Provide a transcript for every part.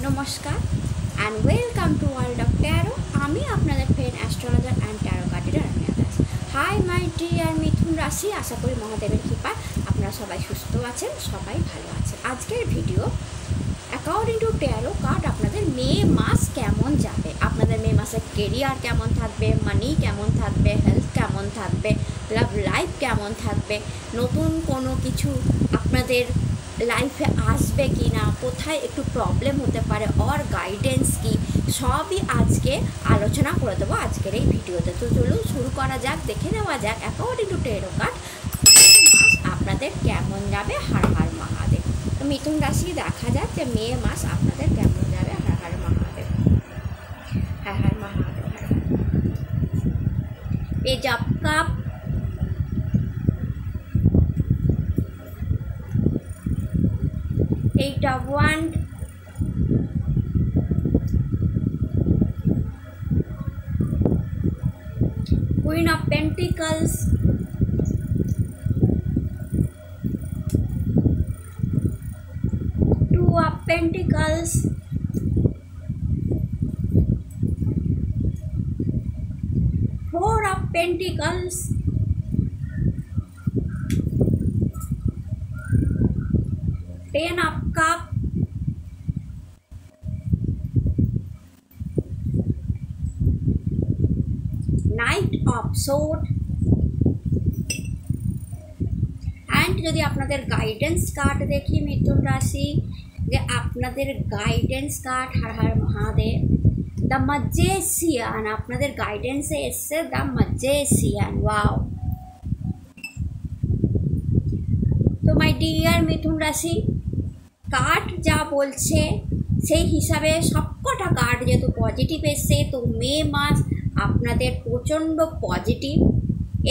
নমস্কার and welcome to world of tarot. আমি আপনাদের ফ্রেন্ড অ্যাস্ট্রোলজার অ্যান্ড ট্যারো কার্ডের Rania Das. Hi my dear মিথুন রাশি, আশা করি মহাদেবের কৃপায় আপনারা সবাই সুস্থ আছেন, সবাই ভালো আছেন। আজকের video according to taro card আপনাদের মে মাস কেমন যাবে, আপনাদের মে মাসের কেরিয়ার কেমন থাকবে, মানি কেমন থাকবে, হেলথ কেমন থাকবে, লাভ লাইফ কেমন থাকবে, নতুন কোনো কিছু আপনাদের লাইফে আসবে কি না, কোথায় একটু প্রবলেম হতে পারে, অর গাইডেন্স কি, সবই আজকে আলোচনা করে দেবো আজকের এই ভিডিওতে। তো চলুন শুরু করা যাক, দেখে নেওয়া যাক অ্যাকর্ডিং টু ট্যারো কার্ড মাস আপনাদের কেমন যাবে। হর হর মহাদেব। তো মিথুন রাশি দেখা যাক যে মে মাস আপনাদের কেমন যাবে। Har Har Mahadev, Har Har Mahadev. Page of cup, Eight of Wands, Queen of Pentacles, Two of Pentacles, Four of Pentacles, Ten of Cups, Knight of Swords, and যদি আপনাদের গাইডেন্স কার্ড দেখি মিথুন রাশি, যে আপনাদের guidance card Har Har Mahadev, the magician, আপনাদের গাইডেন্সে এসছে দ্য ম্যাজিশিয়ান। ওয়াও। তো মাই dear মিথুন রাশি, কার্ড যা বলছে সেই হিসাবে সবকটা কার্ড যেহেতু পজিটিভ এসছে, তো মে মাস আপনাদের প্রচণ্ড পজিটিভ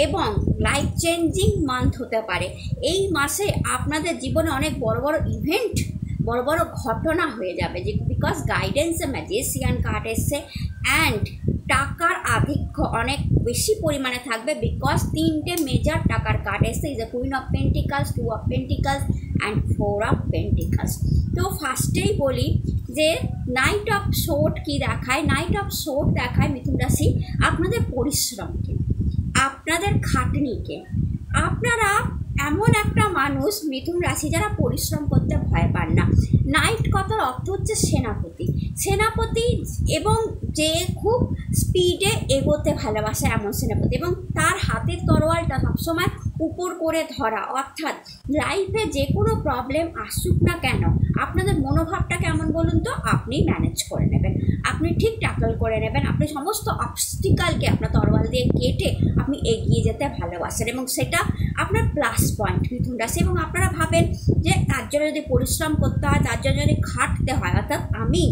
এবং লাইফ চেঞ্জিং মান্থ হতে পারে। এই মাসে আপনাদের জীবনে অনেক বড় বড় ইভেন্ট, বড় বড় ঘটনা হয়ে যাবে, যে বিকজ গাইডেন্সে ম্যাজিশিয়ান কার্ড এসছে। অ্যান্ড টাকার আধিক্য অনেক বেশি পরিমাণে থাকবে, বিকজ তিনটে মেজর টাকার কার্ড এসছে, is the queen of pentacles, two of pentacles and four of pentacles. তো ফার্স্টেই বলি যে নাইট অফ সোর্ড কী দেখায়। নাইট অফ সোর্ড দেখায় মিথুন রাশি আপনাদের পরিশ্রমকে, আপনাদের খাটনিকে। আপনারা এমন একটা মানুষ মিথুন রাশি যারা পরিশ্রম করতে ভয় পান না। নাইট কথার অর্থ হচ্ছে সেনাপতি, সেনাপতি এবং যে খুব স্পিডে এগোতে ভালোবাসে এমন সেনাপতি, এবং তার হাতের তরোয়ালটা সবসময় উপর করে ধরা। অর্থাৎ লাইফে যে কোনো প্রবলেম আসুক না কেন, আপনাদের মনোভাবটা কেমন বলুন তো, আপনি ম্যানেজ করে নেবেন, আপনি ঠিক ট্যাকল করে নেবেন, আপনি সমস্ত অবস্টিকালকে আপনার তরোয়াল দিয়ে কেটে আপনি এগিয়ে যেতে ভালোবাসেন, এবং সেটা আপনার প্লাস পয়েন্ট মিথুন রাশি। এবং আপনারা ভাবেন যে তার জন্য যদি পরিশ্রম করতে হয়, তার জন্য যদি খাটতে হয়, অর্থাৎ আমি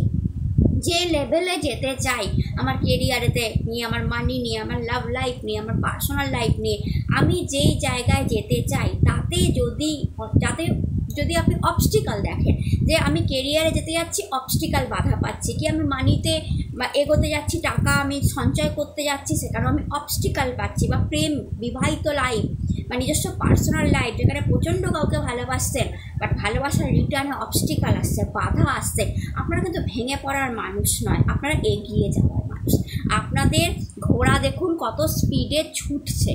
যে লেভেলে যেতে চাই আমার কেরিয়ারেতে নিয়ে, আমার মানি নিয়ে, আমার লাভ লাইফ নিয়ে, আমার পার্সোনাল লাইফ নিয়ে, আমি যেই জায়গায় যেতে চাই তাতে যদি আপনি অবস্টিকাল দেখেন, যে আমি কেরিয়ারে যেতে যাচ্ছি অবস্টিকাল বাধা পাচ্ছি, কি আমি মানিতে এগোতে যাচ্ছি, টাকা আমি সঞ্চয় করতে যাচ্ছি সেখানেও আমি অবস্টিকাল পাচ্ছি, বা প্রেম, বিবাহিত লাইফ বা নিজস্ব পার্সোনাল লাইফ যেখানে প্রচণ্ড কাউকে ভালোবাসছেন, বাট ভালোবাসার রিটার্নে অবস্টিকাল আসছে, বাধা আসছে, আপনারা কিন্তু ভেঙে পড়ার মানুষ নয়, আপনারা এগিয়ে যাওয়ার মানুষ। আপনাদের ঘোড়া দেখুন কত স্পিডে ছুটছে,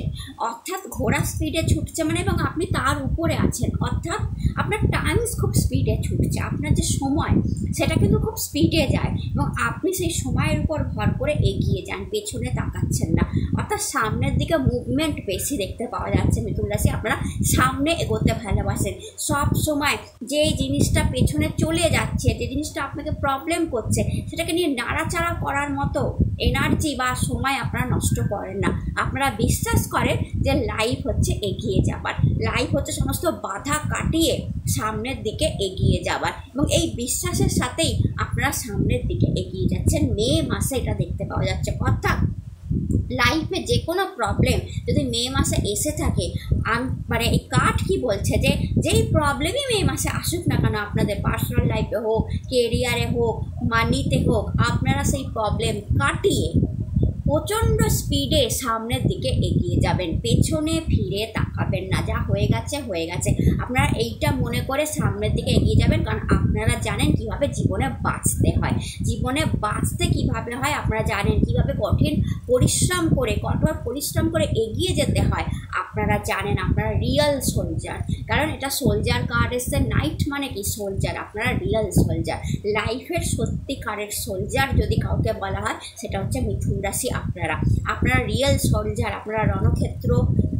অর্থাৎ ঘোড়া স্পিডে ছুটছে মানে, এবং আপনি তার উপরে আছেন, অর্থাৎ আপনার টাইমস খুব স্পিডে ছুটছে, আপনার যে সময় সেটা কিন্তু খুব স্পিডে যায়, এবং আপনি সেই সময়ের উপর ভর করে এগিয়ে যান, পেছনে তাকাচ্ছেন না, অর্থাৎ সামনের দিকে মুভমেন্ট বেশি দেখতে পাওয়া যাচ্ছে মিথুন রাশি। আপনারা সামনে এগোতে ভালোবাসেন, সব সময় যে জিনিসটা পেছনে চলে যাচ্ছে, যে জিনিসটা আপনাকে প্রবলেম করছে, সেটাকে নিয়ে নাড়াচাড়া করার মতো এনার্জি বা সময় আপনারা নষ্ট করেন না। আপনারা বিশ্বাস করেন যে লাইফ হচ্ছে এগিয়ে যাবার, লাইফ হচ্ছে সমস্ত বাধা কাটিয়ে সামনের দিকে এগিয়ে যাবার, এবং এই বিশ্বাসের সাথেই আপনারা সামনের দিকে এগিয়ে যাচ্ছেন। মে মাসে এটা দেখতে পাওয়া যাচ্ছে, অর্থাৎ লাইফে যে কোনো প্রবলেম যদি মে মাসে এসে থাকে, মানে এই কার্ড কি বলছে, যে যেই প্রবলেমই মে মাসে আসুক না কেন, আপনাদের পার্সোনাল লাইফে হোক, কেরিয়ারে হোক, মানিতে হোক, আপনারা সেই প্রবলেম কাটিয়ে প্রচণ্ড স্পিডে সামনের দিকে এগিয়ে যাবেন, পেছনে ফিরে তাকাবেন না, যা হয়ে গেছে। আপনারা এইটা মনে করে সামনের দিকে এগিয়ে যাবেন, কারণ আপনারা জানেন কিভাবে জীবনে বাঁচতে হয়, জীবনে বাঁচতে কিভাবে হয় আপনারা জানেন, কিভাবে কঠোর পরিশ্রম করে এগিয়ে যেতে হয় আপনারা জানেন। আপনারা রিয়েল সোলজার, কারণ এটা সোলজার কার্ড এসছে। নাইট মানে কি? সোলজার। আপনারা রিয়েল সোলজার, লাইফের সত্যিকারের সোলজার যদি কাউকে বলা হয় সেটা হচ্ছে মিথুন রাশি। আপনারা রিয়েল সোলজার। আপনারা রণক্ষেত্র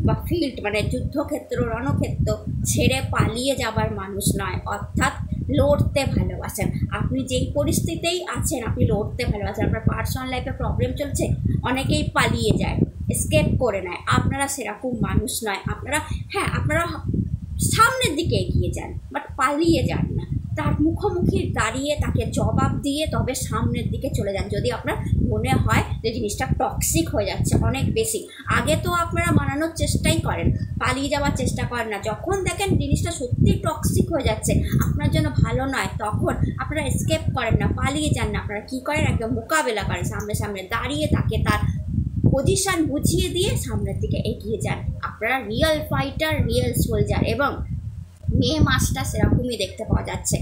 বা ফিল্ড মানে যুদ্ধক্ষেত্র, রণক্ষেত্র ছেড়ে পালিয়ে যাবার মানুষ নয়, অর্থাৎ লড়তে ভালোবাসেন। আপনি যেই পরিস্থিতিতেই আছেন আপনি লড়তে ভালোবাসেন। আপনার পার্সোনাল লাইফে প্রবলেম চলছে, অনেকেই পালিয়ে যায়, এসকেপ করে নেয়। আপনারা সেরকম মানুষ নয়। আপনারা সামনের দিকে এগিয়ে যান, বাট পালিয়ে যান না। তার মুখোমুখি দাঁড়িয়ে তাকে জবাব দিয়ে তবে সামনের দিকে চলে যান, যদি আপনার মনে হয় যে জিনিসটা টক্সিক হয়ে যাচ্ছে অনেক বেশি। আগে তো আপনারা মানানোর চেষ্টাই করেন, পালিয়ে যাওয়ার চেষ্টা করেন না। যখন দেখেন জিনিসটা সত্যি টক্সিক হয়ে যাচ্ছে, আপনার জন্য ভালো নয়, তখন আপনারা এসকেপ করেন না, পালিয়ে যান না। আপনারা কী করেন? একদম মোকাবেলা করেন, সামনে দাঁড়িয়ে তাকে তার পজিশন বুঝিয়ে দিয়ে সামনের দিকে এগিয়ে যান। আপনারা রিয়েল ফাইটার, রিয়েল সোলজার। এবং মে মাসটা সেরকমই দেখতে পাওয়া যাচ্ছে।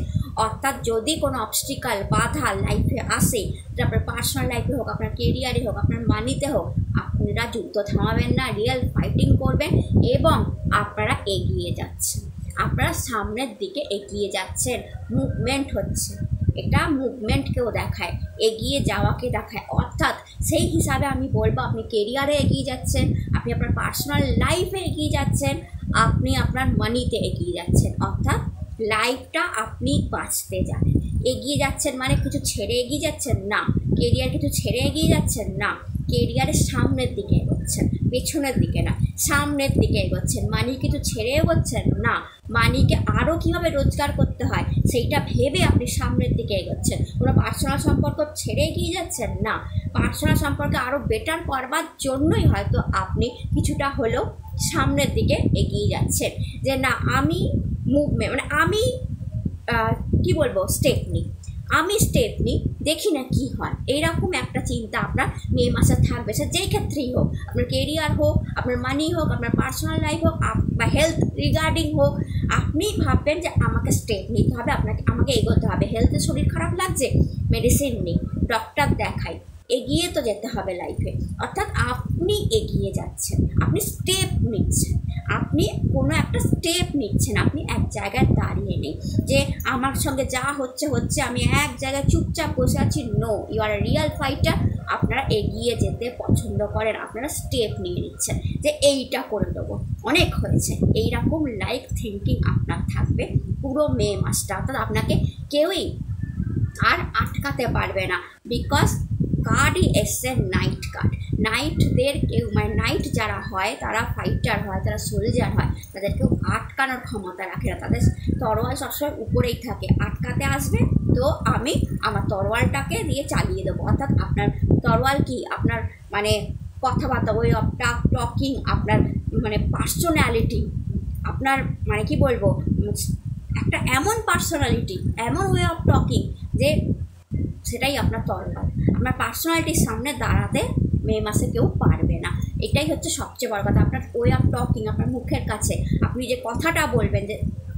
অর্থাৎ যদি কোনো অবস্টিকাল, বাধা লাইফে আসে, আপনার পার্সোনাল লাইফে হোক, আপনার কেরিয়ারে হোক, আপনার মানিতে হোক, আপনারা যুদ্ধ থামাবেন না, রিয়েল ফাইটিং করবেন এবং আপনারা এগিয়ে যাচ্ছেন। আপনারা সামনের দিকে এগিয়ে যাচ্ছেন, মুভমেন্ট হচ্ছে। এটা মুভমেন্টকেও দেখায়, এগিয়ে যাওয়াকে দেখায়। অর্থাৎ সেই হিসাবে আমি বলবো আপনি কেরিয়ারে এগিয়ে যাচ্ছেন, আপনি আপনার পার্সোনাল লাইফে এগিয়ে যাচ্ছেন, আপনি আপনার মানিতে এগিয়ে যাচ্ছেন। অর্থাৎ লাইফটা আপনি বাঁচতে জানেন। এগিয়ে যাচ্ছেন মানে কিছু ছেড়ে এগিয়ে যাচ্ছেন না, কেরিয়ার কিছু ছেড়ে এগিয়ে যাচ্ছেন না, কেরিয়ারের সামনের দিকে এগোচ্ছেন, পেছনের দিকে না, সামনের দিকে এগোচ্ছেন। মানি কিছু ছেড়ে এগোচ্ছেন না, মানিকে আরও কীভাবে রোজগার করতে হয় সেইটা ভেবে আপনি সামনের দিকে এগোচ্ছেন। কোনো পার্সোনাল সম্পর্ক ছেড়ে এগিয়ে যাচ্ছেন না, পার্সোনাল সম্পর্কে আরও বেটার করবার জন্যই হয়তো আপনি কিছুটা হলেও সামনের দিকে এগিয়ে যাচ্ছেন। যে না, আমি মুভমেন্ট মানে আমি স্টেপ নিই, দেখি না কি হয়, এইরকম একটা চিন্তা আপনার মে মাসে থাকবে। সে যেই ক্ষেত্রেই হোক, আপনার কেরিয়ার হোক, আপনার মানি হোক, আপনার পার্সোনাল লাইফ হোক, বা হেলথ রিগার্ডিং হোক, আপনি ভাববেন যে আমাকে স্টেপ নিতে হবে, আমাকে এগোতে হবে। হেলথে শরীর খারাপ লাগছে, মেডিসিন নিই, ডক্টর দেখাই, এগিয়ে তো যেতে হবে লাইফে। অর্থাৎ আপনি এগিয়ে যাচ্ছেন, আপনি স্টেপ নিচ্ছেন, আপনি কোনো একটা স্টেপ নিচ্ছেন, আপনি এক জায়গায় দাঁড়িয়ে নেই যে আমার সঙ্গে যা হচ্ছে আমি এক জায়গায় চুপচাপ বসে আছি। No, you are a real fighter. আপনারা এগিয়ে যেতে পছন্দ করেন, আপনারা স্টেপ নিয়ে নিচ্ছেন যে এইটা করে দেবো, অনেক হয়েছে। এইরকম লাইফ থিঙ্কিং আপনার থাকবে পুরো মে মাসটা। অর্থাৎ আপনাকে কেউই আর আটকাতে পারবে না, বিকজ কার্ডই এসছে নাইট কার্ড। নাইটদের কেউ মানে নাইট যারা হয় তারা ফাইটার হয়, তারা সোলজার হয়, তাদের কেউ আটকানোর ক্ষমতা রাখে না। তাদের তরোয়াল সবসময় উপরেই থাকে, আটকাতে আসবে তো আমি আমার তরোয়ালটাকে দিয়ে চালিয়ে দেবো। অর্থাৎ আপনার তরোয়াল কি? আপনার মানে কথাবার্তা, ওয়ে অফ টকিং, আপনার মানে পার্সোনালিটি, আপনার মানে কি বলবো, একটা এমন পার্সোনালিটি, এমন ওয়ে অফ টকিং যে সেটাই আপনার তরোয়াল। আপনার পার্সোনালিটির সামনে দাঁড়াতে মে মাসে কেউ পারবে না। এটাই হচ্ছে সবচেয়ে বড় কথা। আপনার ওয়ে অফ টকিং, আপনার মুখের কাছে আপনি যে কথাটা বলবেন, যে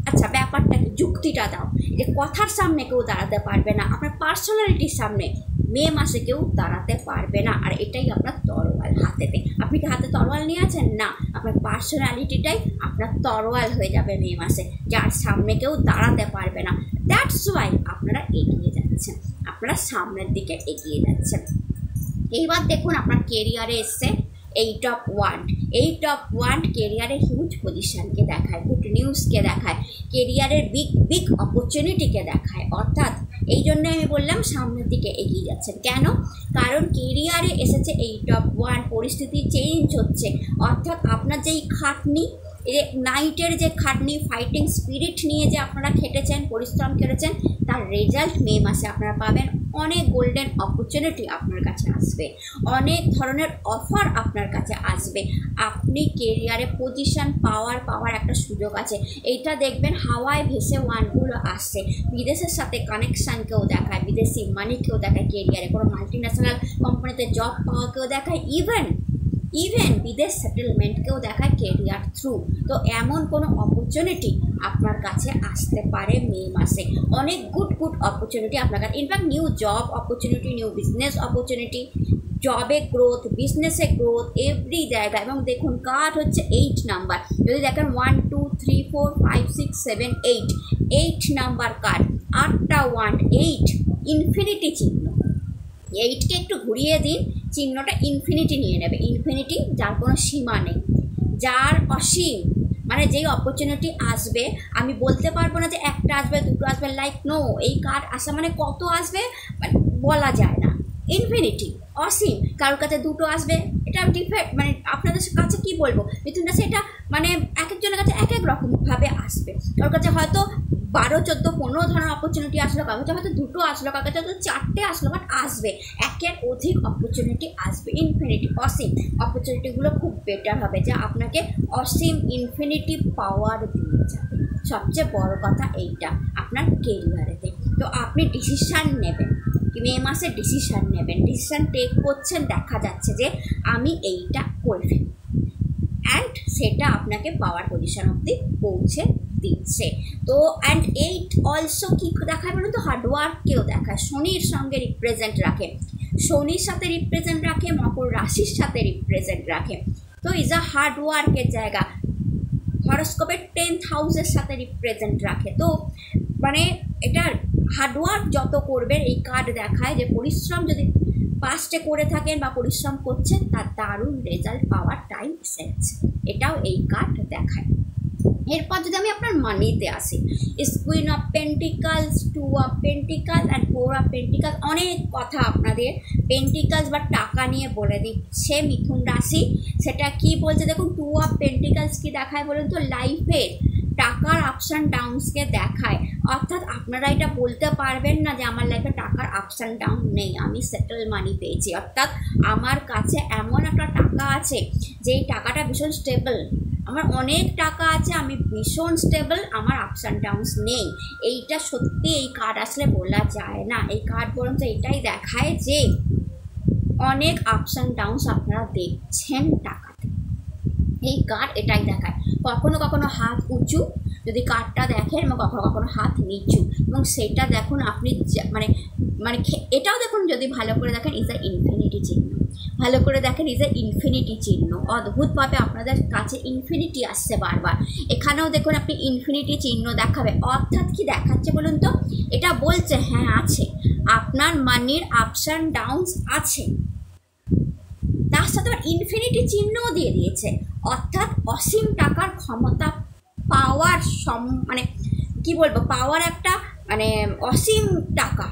আচ্ছা ব্যাপারটা কি, যুক্তিটা দাও, যে কথার সামনে কেউ দাঁড়াতে পারবে না। আপনার পার্সোনালিটির সামনে মে মাসে কেউ দাঁড়াতে পারবে না। আর এটাই আপনার তরোয়াল হাতেতে। আপনি কি হাতে তরোয়াল নিয়ে আছেন? না, আপনার পার্সোনালিটিটাই আপনার তরোয়াল হয়ে যাবে মে মাসে, যার সামনে কেউ দাঁড়াতে পারবে না। দ্যাটস ওয়াই আপনারা এগিয়ে যাচ্ছেন, আপনারা সামনের দিকে এগিয়ে যাচ্ছেন। এইবার দেখুন আপনার কেরিয়ারে এসছে এইট অফ ওয়ান্ড। কেরিয়ারের হিউজ পজিশনকে দেখায়, গুড নিউজকে দেখায়, কেরিয়ারের বিগ অপরচুনিটিকে দেখায়। অর্থাৎ এই জন্য আমি বললাম সামনের দিকে এগিয়ে যাচ্ছেন। কেন? কারণ কেরিয়ারে এসেছে এইট অফ ওয়ান্ড, পরিস্থিতি চেঞ্জ হচ্ছে। অর্থাৎ আপনার যেই খাটনি, এই নাইটের যে খাটনি, ফাইটিং স্পিরিট নিয়ে যে আপনারা খেটেছেন, পরিশ্রম করেছেন, তার রেজাল্ট মে মাসে আপনারা পাবেন অনেক গোল্ডেন অপরচুনিটি আপনার কাছে আসবে, অনেক ধরনের অফার আপনার কাছে আসবে। আপনি কেরিয়ারে পজিশন পাওয়ার একটা সুযোগ আছে। এইটা দেখবেন হাওয়ায় ভেসে ওয়ানগুলো আসছে, বিদেশের সাথে কানেকশানকেও দেখায়, বিদেশি মানিকেও দেখায়, কেরিয়ারে কোনো মাল্টিন্যাশনাল কোম্পানিতে জব পাওয়াকেও দেখায়, ইভেন বিদেশ সেটেলমেন্টকেও দেখায় কেরিয়ার থ্রু। তো এমন কোনো অপরচুনিটি আপনার কাছে আসতে পারে মে মাসে, অনেক গুড অপরচুনিটি আপনার কাছে। In fact new job opportunity, new business opportunity, জবে গ্রোথ, বিজনেসে গ্রোথ, এভরি জায়গায়। এবং দেখুন কার্ড হচ্ছে 8 নাম্বার, যদি দেখেন 1 2 3 4 5 6 7 8 নাম্বার কার্ড, 8টা 8 ইনফিনিটি চিহ্ন। 8কে একটু ঘুরিয়ে দিন, চিহ্নটা ইনফিনিটি নিয়ে নেবে। ইনফিনিটি যার কোনো সীমা নেই, যার অসীম, মানে যেই অপরচুনিটি আসবে আমি বলতে পারবো না যে একটা আসবে দুটো আসবে, লাইক নো, এই কার্ড আসা মানে কত আসবে বলা যায় না, ইনফিনিটি, অসীম। কারোর কাছে দুটো আসবে, এটা ডিফারেন্ট, মানে আপনাদের কাছে কি বলবো, মিথুন রাশি এটা মানে এক একজনের কাছে এক এক রকমভাবে আসবে। কারোর কাছে হয়তো 12 14 15 ধরনের অপরচুনিটি আসলো, কারোর কাছে হয়তো দুটো আসলো, কারোর কাছে হয়তো 4টে আসলো, বাট আসবে, একের অধিক অপরচুনিটি আসবে, ইনফিনিটি, অসীম। অপরচুনিটিগুলো খুব বেটার হবে, যা আপনাকে অসীম ইনফিনিটি পাওয়ার দিয়ে যাবে। সবচেয়ে বড় কথা এইটা আপনার কেরিয়ারেতে। তো আপনি ডিসিশান নেবেন, মে মাসে ডিসিশান নেবেন, ডিসিশান টেক করছেন, দেখা যাচ্ছে যে আমি এইটা করে ফেলি, অ্যান্ড সেটা আপনাকে পাওয়ার পজিশন অবধি পৌঁছে দিচ্ছে। তো অ্যান্ড 8 অলসো কী দেখায় বলুন তো, হার্ডওয়ার্ককেও দেখায়, শনির সঙ্গে রিপ্রেজেন্ট রাখে, শনির সাথে রিপ্রেজেন্ট রাখে, মকর রাশির সাথে রিপ্রেজেন্ট রাখে। তো ইজ আ হার্ডওয়ার্কের জায়গা, হরস্কোপের 10th হাউসের সাথে রিপ্রেজেন্ট রাখে। তো মানে এটা হার্ডওয়ার্ক যত করবেন, এই কার্ড দেখায় যে পরিশ্রম যদি পাস্টে করে থাকেন বা পরিশ্রম করছেন, তার দারুণ রেজাল্ট পাওয়ার টাইম এসেছে, এটাও এই কার্ড দেখায়। এরপর যদি আমি আপনার মানিতে আসি, queen of pentacles, 2 of pentacles and 4 of pentacles, অনেক কথা আপনাদের পেন্টিকালস বা টাকা নিয়ে বলে দিচ্ছে মিথুন রাশি। সেটা কি বলছে দেখুন, 2 অফ পেন্টিকালস কি দেখায় বলুন তো, লাইফের টাকার আপস অ্যান্ড ডাউনসকে দেখায়। অর্থাৎ আপনারা এটা বলতে পারবেন না যে আমার লাইফে টাকার আপস অ্যান্ড ডাউন নেই, আমি সেটেল মানি পেয়েছি। অর্থাৎ আমার কাছে এমন একটা টাকা আছে যেই টাকাটা ভীষণ স্টেবল, আমার অনেক টাকা আছে, আমি ভীষণ স্টেবল, আমার আপস অ্যান্ড ডাউনস নেই। এইটা সত্যি এই কার্ড আসলে বলা যায় না। এই কার্ড বরঞ্চ এটাই দেখায় যে অনেক আপস অ্যান্ড ডাউনস আপনারা দেখছেন টাকাতে, এই কার্ড এটাই দেখায়। কখনো কখনো হাত উঁচু যদি কার্ডটা দেখেন, এবং কখনো কখনো হাত নিচু, এবং সেটা দেখুন আপনি মানে মানে এটাও দেখুন যদি ভালো করে দেখেন, ইজ আ ইনফিনিটি চিহ্ন, ভালো করে দেখেন ইজ আ ইনফিনিটি চিহ্ন। অদ্ভুতভাবে আপনাদের কাছে ইনফিনিটি আসছে বারবার, এখানেও দেখুন আপনি ইনফিনিটি চিহ্ন দেখাবে। অর্থাৎ কি দেখাচ্ছে বলুন তো, এটা বলছে হ্যাঁ আছে, আপনার মানির আপস অ্যান্ড ডাউনস আছে, তার সাথে আবার ইনফিনিটি চিহ্নও দিয়ে দিয়েছে। অর্থাৎ অসীম টাকার ক্ষমতা পাওয়ার মানে কি বলবো, পাওয়ার একটা মানে অসীম টাকা,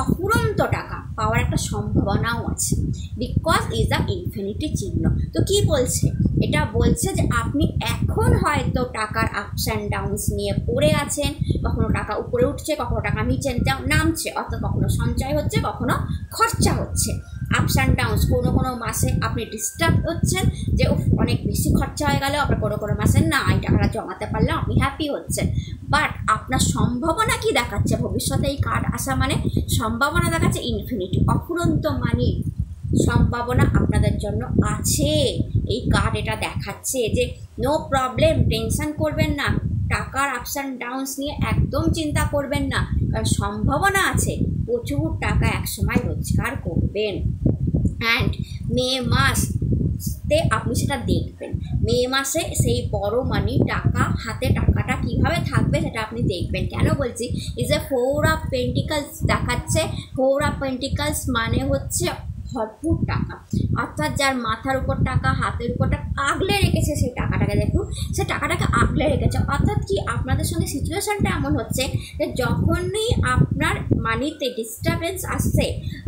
অফুরন্ত টাকা পাওয়ার একটা সম্ভাবনাও আছে, বিকজ ইজ আ ইনফিনিটি চিহ্ন। তো কি বলছে, এটা বলছে যে আপনি এখন হয়তো টাকার আপস অ্যান্ড ডাউনস নিয়ে পড়ে আছেন, কখনো টাকা উপরে উঠছে, কখনো টাকা নিচে নামছে, অর্থাৎ কখনো সঞ্চয় হচ্ছে, কখনো খরচা হচ্ছে, আপস অ্যান্ড ডাউনস। কোনো কোনো মাসে আপনি ডিস্টার্ব হচ্ছেন যে অনেক বেশি খরচা হয়ে গেল, আবার কোনো কোনো মাসে না, এই টাকাটা জমাতে পারলে আপনি হ্যাপি হচ্ছেন। বাট আপনার সম্ভাবনা কি দেখাচ্ছে ভবিষ্যতে, এই কার্ড আসা মানে সম্ভাবনা দেখাচ্ছে ইনফিনিটি, অফুরন্ত মানি সম্ভাবনা আপনাদের জন্য আছে। এই কার্ড এটা দেখাচ্ছে যে নো প্রবলেম, টেনশন করবেন না, টাকার আপস অ্যান্ড ডাউনস নিয়ে একদম চিন্তা করবেন না, কারণ সম্ভাবনা আছে, প্রচুর টাকা একসময় রোজগার করবেন। অ্যান্ড মে মাসতে আপনি সেটা দেখবেন, মে মাসে সেই বড় মানি টাকা হাতে, টাকাটা কীভাবে থাকবে সেটা আপনি দেখবেন। কেন বলছি, ইজ এ 4 অফ পেন্টিকালস দেখাচ্ছে। 4 অফ পেন্টিকালস মানে হচ্ছে ভরপুর টাকা, অর্থাৎ যার মাথার উপর টাকা, হাতের উপর টাকা আগলে রেখেছে, সেই টাকাটাকে দেখুন, সে টাকাটাকে আগলে রেখেছে। অর্থাৎ কি আপনাদের সঙ্গে সিচুয়েশানটা এমন হচ্ছে যে যখনই আপনার মানিতে ডিস্টারবেন্স আসছে,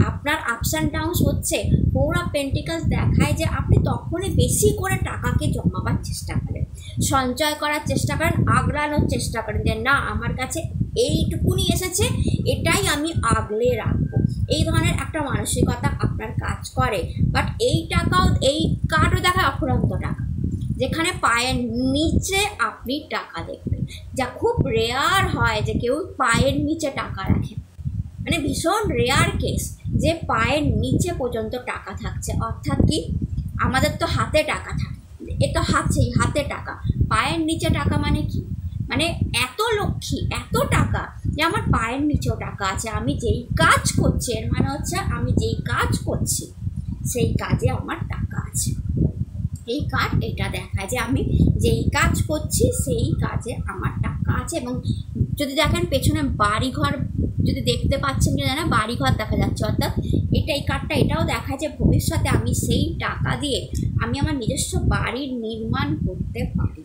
আপনার আপস অ্যান্ড ডাউনস হচ্ছে, 4 অফ পেন্টিকালস দেখায় যে আপনি তখনই বেশি করে টাকাকে জমাবার চেষ্টা করেন, সঞ্চয় করার চেষ্টা করেন, আগলানোর চেষ্টা করেন যে না আমার কাছে এইটুকুনি এসেছে, এটাই আমি আগলে রাখবো। এই ধরনের একটা মানসিকতা আপনার কাজ করে। বাট এই টাকাও, এই কার্ডও দেখায় অফুরন্ত টাকা, যেখানে পায়ের নিচে আপনি টাকা দেখবেন। যা খুব রেয়ার হয় যে কেউ পায়ের নিচে টাকা রাখে, মানে ভীষণ রেয়ার কেস যে পায়ের নিচে পর্যন্ত টাকা থাকছে। অর্থাৎ কি, আমাদের তো হাতে টাকা থাকে, এ তো হাতে টাকা, পায়ের নিচে টাকা মানে কি, মানে এত লক্ষ্মী, এত টাকা যে আমার পায়ের নিচেও টাকা আছে। আমি যেই কাজ করছি, এর মানে হচ্ছে আমি যেই কাজ করছি সেই কাজে আমার টাকা আছে। এই কার্ড এটা দেখায় যে আমি যেই কাজ করছি সেই কাজে আমার টাকা আছে। এবং যদি দেখেন পেছনে বাড়িঘর, যদি দেখতে পাচ্ছেন কি না, বাড়িঘর দেখা যাচ্ছে। অর্থাৎ এই কার্ডটা এটাও দেখায় যে ভবিষ্যতে আমি সেই টাকা দিয়ে আমি আমার নিজস্ব বাড়ির নির্মাণ করতে পারি।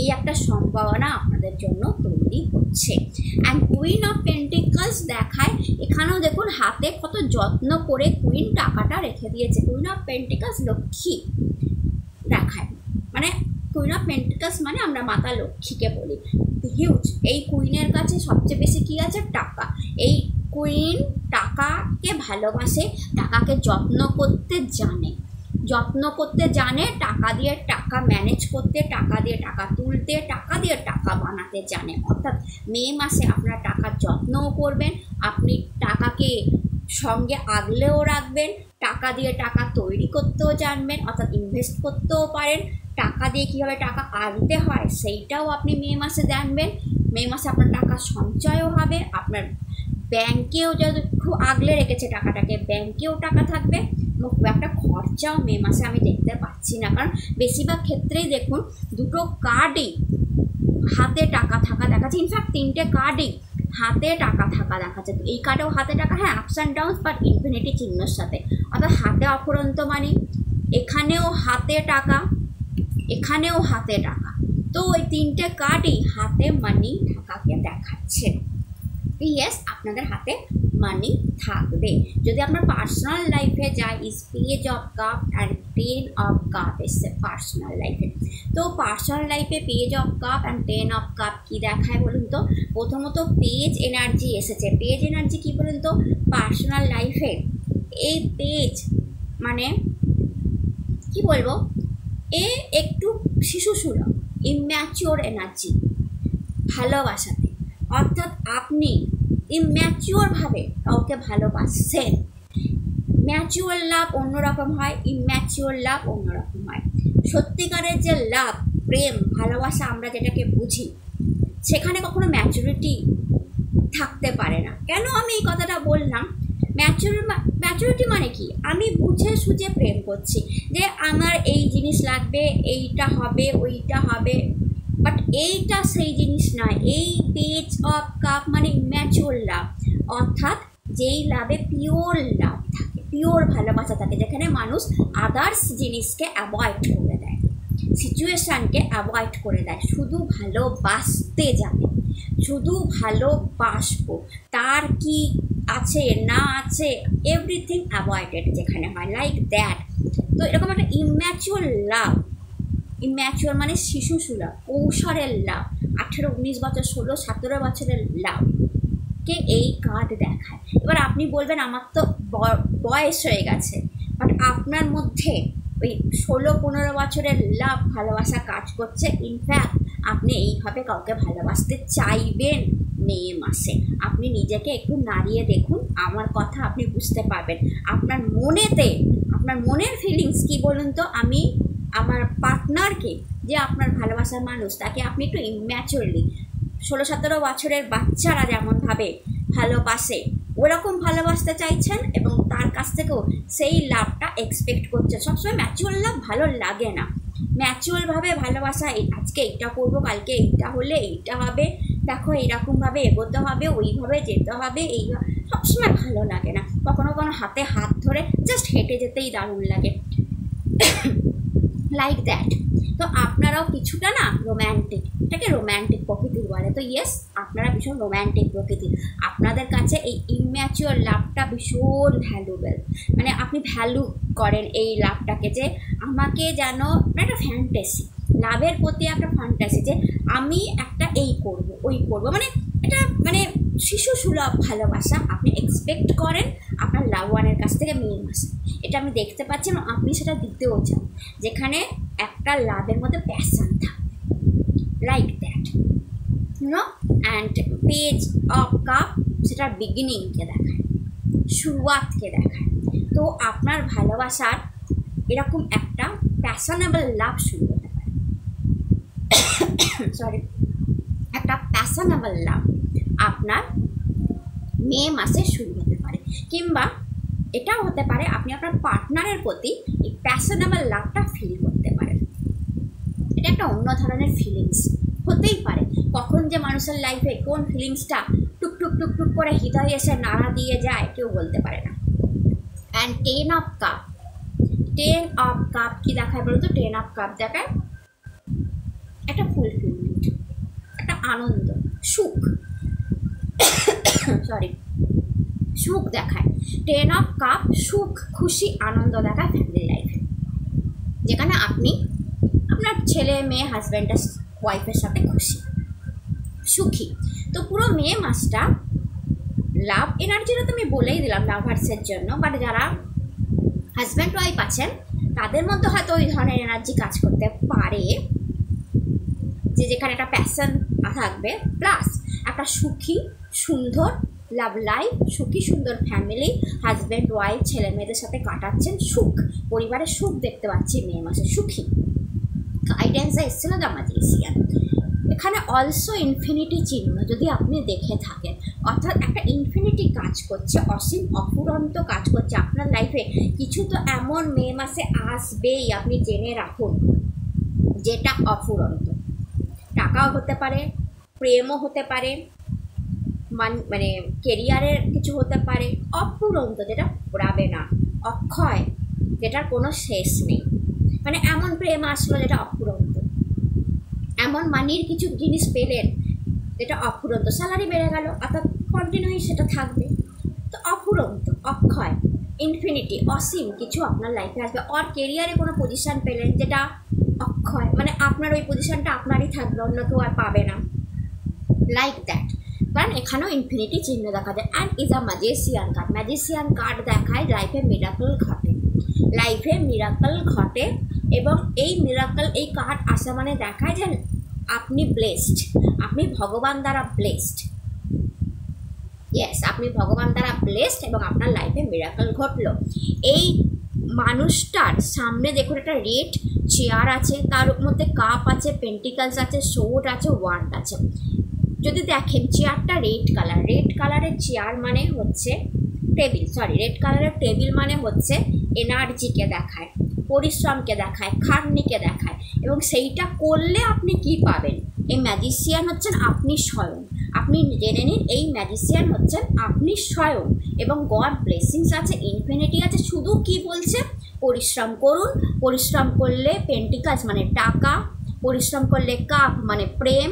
এই একটা সম্ভাবনা আপনাদের জন্য তৈরি হচ্ছে। অ্যান্ড কুইন অফ পেন্টিকলস দেখায়, এখানেও দেখুন হাতে কত যত্ন করে কুইন টাকাটা রেখে দিয়েছে। কুইন অফ পেন্টিকলস লক্ষ্মী দেখায়, মানে কুইন অফ পেন্টিকলস মানে আমরা মাতা লক্ষ্মীকে বলি, হিউজ। এই কুইনের কাছে সবচেয়ে বেশি কি আছে, টাকা। এই কুইন টাকাকে ভালোবাসে, টাকাকে যত্ন করতে জানে, টাকা দিয়ে টাকা ম্যানেজ করতে, টাকা দিয়ে টাকা তুলতে, টাকা দিয়ে টাকা বানাতে জানে। অর্থাৎ মে মাসে আপনারা টাকার যত্নও করবেন, আপনি টাকাকে সঙ্গে আগলেও রাখবেন, টাকা দিয়ে টাকা তৈরি করতেও জানবেন, অর্থাৎ ইনভেস্ট করতেও পারেন। টাকা দিয়ে কীভাবে টাকা আনতে হয় সেইটাও আপনি মে মাসে জানবেন। মে মাসে আপনার টাকা সঞ্চয়ও হবে, আপনার ব্যাংকেও যদি খুব আগলে রেখেছে টাকাটাকে, ব্যাংকেও টাকা থাকবে। এবং খুব একটা খরচাও মে মাসে আমি দেখতে পাচ্ছি না, কারণ বেশিরভাগ ক্ষেত্রেই দেখুন দুটো কার্ডই হাতে টাকা থাকা দেখাচ্ছে। ইনফ্যাক্ট 3টে কার্ডই হাতে টাকা থাকা দেখাচ্ছে। তো এই কার্ডেও হাতে টাকা, হ্যাঁ ups and downs, but infinity চিহ্নর সাথে, অর্থাৎ হাতে অফুরন্ত মানি। এখানেও হাতে টাকা, এখানেও হাতে টাকা। তো ওই 3টে কার্ডই হাতে মানি টাকাকে দেখাচ্ছে। ইয়েস, আপনাদের হাতে মানি থাকবে। যদি আপনার পার্সোনাল লাইফে যায়, is page of cup and 10 of cup এসছে পার্সোনাল লাইফে। তো পার্সোনাল লাইফে page of cup and 10 of cup কী দেখায় বলুন তো? প্রথমত পেজ এনার্জি এসেছে। পেজ এনার্জি কী বলুন তো? পার্সোনাল লাইফে এই পেজ মানে কি বলবো, এ একটু শিশুসুলভ, ইম্যাচিওর এনার্জি ভালোবাসাতে। অর্থাৎ আপনি ইম্যাচিওরভাবে কাউকে ভালোবাসছেন। ম্যাচিওর লাভ অন্যরকম হয়, ইম্যাচিওর লাভ অন্যরকম হয়। সত্যিকারের যে লাভ, প্রেম, ভালোবাসা আমরা যেটাকে বুঝি, সেখানে কখনো ম্যাচুরিটি থাকতে পারে না। কেন আমি এই কথাটা বললাম? ম্যাচুরিটি মানে কি? আমি বুঝে সুঝে প্রেম করছি যে আমার এই জিনিস লাগবে, এইটা হবে, ওইটা হবে, বাট এইটা সেই জিনিস নয়। এই পেজ অফ কাপ মানে ইম্যাচিওর লাভ, অর্থাৎ যেই লাভে পিওর লাভ থাকে, পিওর ভালোবাসা থাকে, যেখানে মানুষ আদার্স জিনিসকে অ্যাভয়েড করে দেয়, সিচুয়েশানকে অ্যাভয়েড করে দেয়, শুধু ভালোবাসতে জানে, শুধু ভালোবাসবো, তার কি আছে না আছে এভরিথিং অ্যাভয়েডেড যেখানে হয়, লাইক দ্যাট। তো এরকম একটা ইম্যাচিওর লাভ, ইম্যাচিওর মানে শিশুসুলভ, কৌশলের লাভ, 18-19 বছর, 16-17 বছরের লাভকে এই কার্ড দেখায়। এবার আপনি বলবেন আমার তো বয়স হয়ে গেছে, বাট আপনার মধ্যে ওই 16-15 বছরের লাভ ভালোবাসা কাজ করছে। ইনফ্যাক্ট আপনি এইভাবে কাউকে ভালোবাসতে চাইবেন মে মাসে। আপনি নিজেকে একটু নাড়িয়ে দেখুন, আমার কথা আপনি বুঝতে পারবেন। আপনার মনেতে, আপনার মনের ফিলিংস কি বলুন তো? আমি আমার পার্টনারকে, যে আপনার ভালোবাসার মানুষ, তাকে আপনি একটু ইম্যাচিওরলি, 16-17 বছরের বাচ্চারা যেমনভাবে ভালোবাসে ওরকম ভালোবাসতে চাইছেন, এবং তার কাছ থেকেও সেই লাভটা এক্সপেক্ট করছে। সবসময় ম্যাচিওর লাভ ভালো লাগে না। ম্যাচিওরভাবে ভালোবাসা, আজকে এইটা করবো, কালকে এইটা হলে এইটা হবে, দেখো এইরকমভাবে এগোতে হবে, ওইভাবে যেতে হবে, এই সবসময় ভালো লাগে না। কখনো কখনো হাতে হাত ধরে জাস্ট হেঁটে যেতেই দারুণ লাগে, লাইক দ্যাট। তো আপনারাও কিছুটা না রোম্যান্টিক, এটাকে রোম্যান্টিক প্রকৃতির বলে। তো ইয়েস, আপনারা ভীষণ রোম্যান্টিক প্রকৃতির। আপনাদের কাছে এই ইম্যাচিওর লাভটা ভীষণ ভ্যালুয়েবল, মানে আপনি ভ্যালু করেন এই লাভটাকে, যে আমাকে যেন একটা ফ্যান্টাসি, লাভের প্রতি একটা ফ্যান্টাসি, যে আমি একটা এই করব, ওই করব, মানে এটা মানে শিশু সুলভ ভালোবাসা আপনি এক্সপেক্ট করেন আপনার লাভ ওয়ানের কাছ থেকে মে মাসে, এটা আমি দেখতে পাচ্ছি এবং আপনি সেটা দিতেও চান, যেখানে একটা লাভের মধ্যে প্যাশন থাকে, like that no. And page of cup সেটার বিগিনিংকে দেখায়, শুরুয়াতকে দেখায়। তো আপনার ভালোবাসার এরকম একটা প্যাশনেবল লাভ শুরু হতে পারে, সরি, একটা প্যাশনেবল লাভ আপনার মে মাসে শুরু হতে পারে। কিংবা এটাও হতে পারে আপনি আপনার পার্টনারের প্রতি এই প্যাশনেবল লাভটা ফিল করতে পারেন। এটা একটা অন্য ধরনের ফিলিংস হতেই পারে। কখন যে মানুষের লাইফে কোন ফিলিংসটা টুকটুক টুকটুক করে হৃদয়ে এসে নাড়া দিয়ে যায় কেউ বলতে পারে না। And 10 of cup, 10 of cup কী দেখায় বলতো? 10 অফ কাপ দেখায় একটা ফুলফিলমেন্ট, একটা আনন্দ, সুখ, সরি, সুখ দেখায়। 10 অফ কাপ সুখ, খুশি, আনন্দ দেখায় ফ্যামিলি লাইফে, যেখানে আপনি আপনার ছেলে মেয়ে হাজব্যান্ডের ওয়াইফের সাথে খুশি, সুখী। তো পুরো মে মাসটা লাভ এনার্জিটা তো আমি বলেই দিলাম লাভার্সের জন্য, বাট যারা হাজব্যান্ড ওয়াইফ আছেন তাদের মধ্যে হয়তো ওই ধরনের এনার্জি কাজ করতে পারে, যে যেখানে একটা প্যাশন থাকবে প্লাস একটা সুখী সুন্দর লাভ লাইফ, সুখী সুন্দর ফ্যামিলি, হাজব্যান্ড ওয়াইফ ছেলে মেয়েদের সাথে কাটাচ্ছেন, সুখ, পরিবারের সুখ দেখতে পাচ্ছি মে মাসে, সুখী। গাইডেন্সে এসেছিল দ্য ম্যাজিশিয়ান। এখানে অলসো ইনফিনিটি চিহ্ন যদি আপনি দেখে থাকেন, অর্থাৎ একটা ইনফিনিটি কাজ করছে, অসীম অফুরন্ত কাজ করছে আপনার লাইফে। কিছু তো এমন মে মাসে আসবেই, আপনি জেনে রাখুন, যেটা অফুরন্ত। টাকাও হতে পারে, প্রেমও হতে পারে, মানে কেরিয়ারের কিছু হতে পারে, অফুরন্ত, যেটা ফুরাবে না, অক্ষয়, যেটার কোনো শেষ নেই। মানে এমন প্রেম আসলো যেটা অফুরন্ত, এমন মানির কিছু জিনিস পেলেন যেটা অফুরন্ত, স্যালারি বেড়ে গেল, অর্থাৎ কন্টিনিউই সেটা থাকবে। তো অফুরন্ত, অক্ষয়, ইনফিনিটি, অসীম কিছু আপনার লাইফে আসবে। আর কেরিয়ারে কোনো পজিশান পেলেন যেটা অক্ষয়, মানে আপনার ওই পজিশানটা আপনারই থাকবে, অন্য কেউ আর পাবে না, লাইক দ্যাট। কারণ এখানেও ইনফিনিটি চিহ্ন দেখা যায়। And is a magician card, magician card দেখায় লাইফে মিরাকল ঘটে, লাইফে মিরাকল ঘটে। এবং এই মিরাকল, এই কার্ড আসা মানে দেখায় যে আপনি ব্লেসড, আপনি ভগবান দ্বারা ব্লেসড, ইয়েস, আপনি ভগবান দ্বারা ব্লেসড এবং আপনার লাইফে মিরাকল ঘটলো। এই মানুষটার সামনে দেখুন একটা রেড চেয়ার আছে, তার মধ্যে কাপ আছে, পেন্টিকালস আছে, সোর্ড আছে, ওয়ান্ড আছে। যদি দেখেন চেয়ারটা রেড কালার, রেড কালারের চেয়ার মানে হচ্ছে টেবিল, সরি, রেড কালারের টেবিল মানে হচ্ছে এনার্জিকে দেখায়, পরিশ্রমকে দেখায়, খাটনিকে দেখায়। এবং সেইটা করলে আপনি কি পাবেন? এই ম্যাজিশিয়ান হচ্ছেন আপনি স্বয়ং। আপনি জেনে নিন, এই ম্যাজিশিয়ান হচ্ছেন আপনি স্বয়ং। এবং গড ব্লেসিংস আছে, ইনফিনিটি আছে। শুধু কি বলছে? পরিশ্রম করুন, পরিশ্রম করলে পেন্টিকালস মানে টাকা, পরিশ্রম করলে কাপ মানে প্রেম,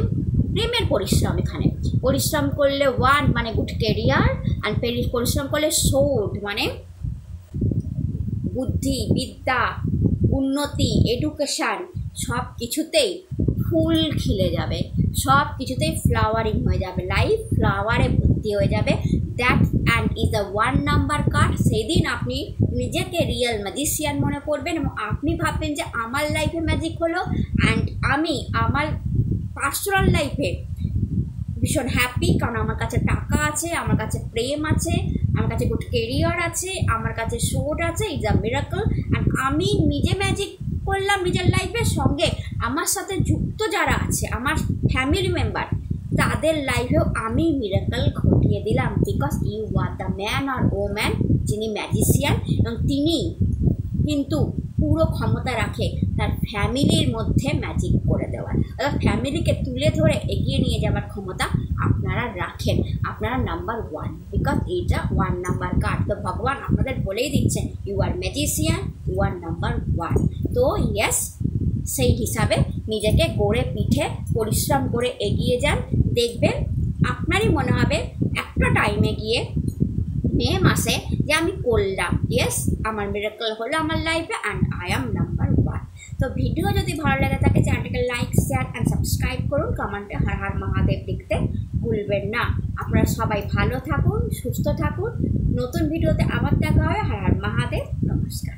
প্রেমের পরিশ্রম এখানে, পরিশ্রম করলে ওয়ান মানে গুড কেরিয়ার, অ্যান্ড পরিশ্রম করলে সোর্ড মানে বুদ্ধি, বিদ্যা, উন্নতি, এডুকেশান, সব কিছুতেই ফুল খিলে যাবে, সব কিছুতেই ফ্লাওয়ারিং হয়ে যাবে, লাইফ ফ্লাওয়ারে ভর্তি হয়ে যাবে। That and is a 1 number card. সেই দিন আপনি নিজেকে রিয়েল ম্যাজিশিয়ান মনে করবেন এবং আপনি ভাববেন যে আমার লাইফে ম্যাজিক হলো, অ্যান্ড আমি আমার পার্সোনাল লাইফে ভীষণ হ্যাপি, কারণ আমার কাছে টাকা আছে, আমার কাছে প্রেম আছে, আমার কাছে গুড কেরিয়ার আছে, আমার কাছে সোর্ড আছে, ইজ আ মিরাকল। অ্যান্ড আমি নিজে ম্যাজিক করলাম নিজের লাইফের সঙ্গে, আমার সাথে যুক্ত যারা আছে, আমার ফ্যামিলি মেম্বার, তাদের লাইফেও আমি মিরাকল ঘটিয়ে দিলাম। Because you are the man আর ওম্যান যিনি ম্যাজিশিয়ান, এবং তিনি কিন্তু পুরো ক্ষমতা রাখে তার ফ্যামিলির মধ্যে ম্যাজিক করে দেওয়ার, অর্থাৎ ফ্যামিলিকে তুলে ধরে এগিয়ে নিয়ে যাওয়ার ক্ষমতা আপনারা রাখেন, আপনারা নাম্বার 1, বিকজ এইটা 1 নাম্বার কার্ড। তো ভগবান আপনাদের বলেই দিচ্ছেন you are magician, you are number 1। তো ইয়েস, সেই হিসাবে নিজেকে গড়ে পিঠে পরিশ্রম করে এগিয়ে যান, দেখবেন আপনারই মনে হবে একটা টাইমে গিয়ে মে মাসে যে আমি করলাম, ইয়েস, আমার মিরাকল হলো আমার লাইফে, অ্যান্ড আই অ্যাম নাম্বার 1। তো ভিডিও যদি ভালো লাগে থাকে চ্যানেলটাকে লাইক শেয়ার অ্যান্ড সাবস্ক্রাইব করুন, কমেন্টে হর হর মহাদেব লিখতে ভুলবেন না। আপনারা সবাই ভালো থাকুন, সুস্থ থাকুন। নতুন ভিডিওতে আবার দেখা হবে। হর হর মহাদেব, নমস্কার।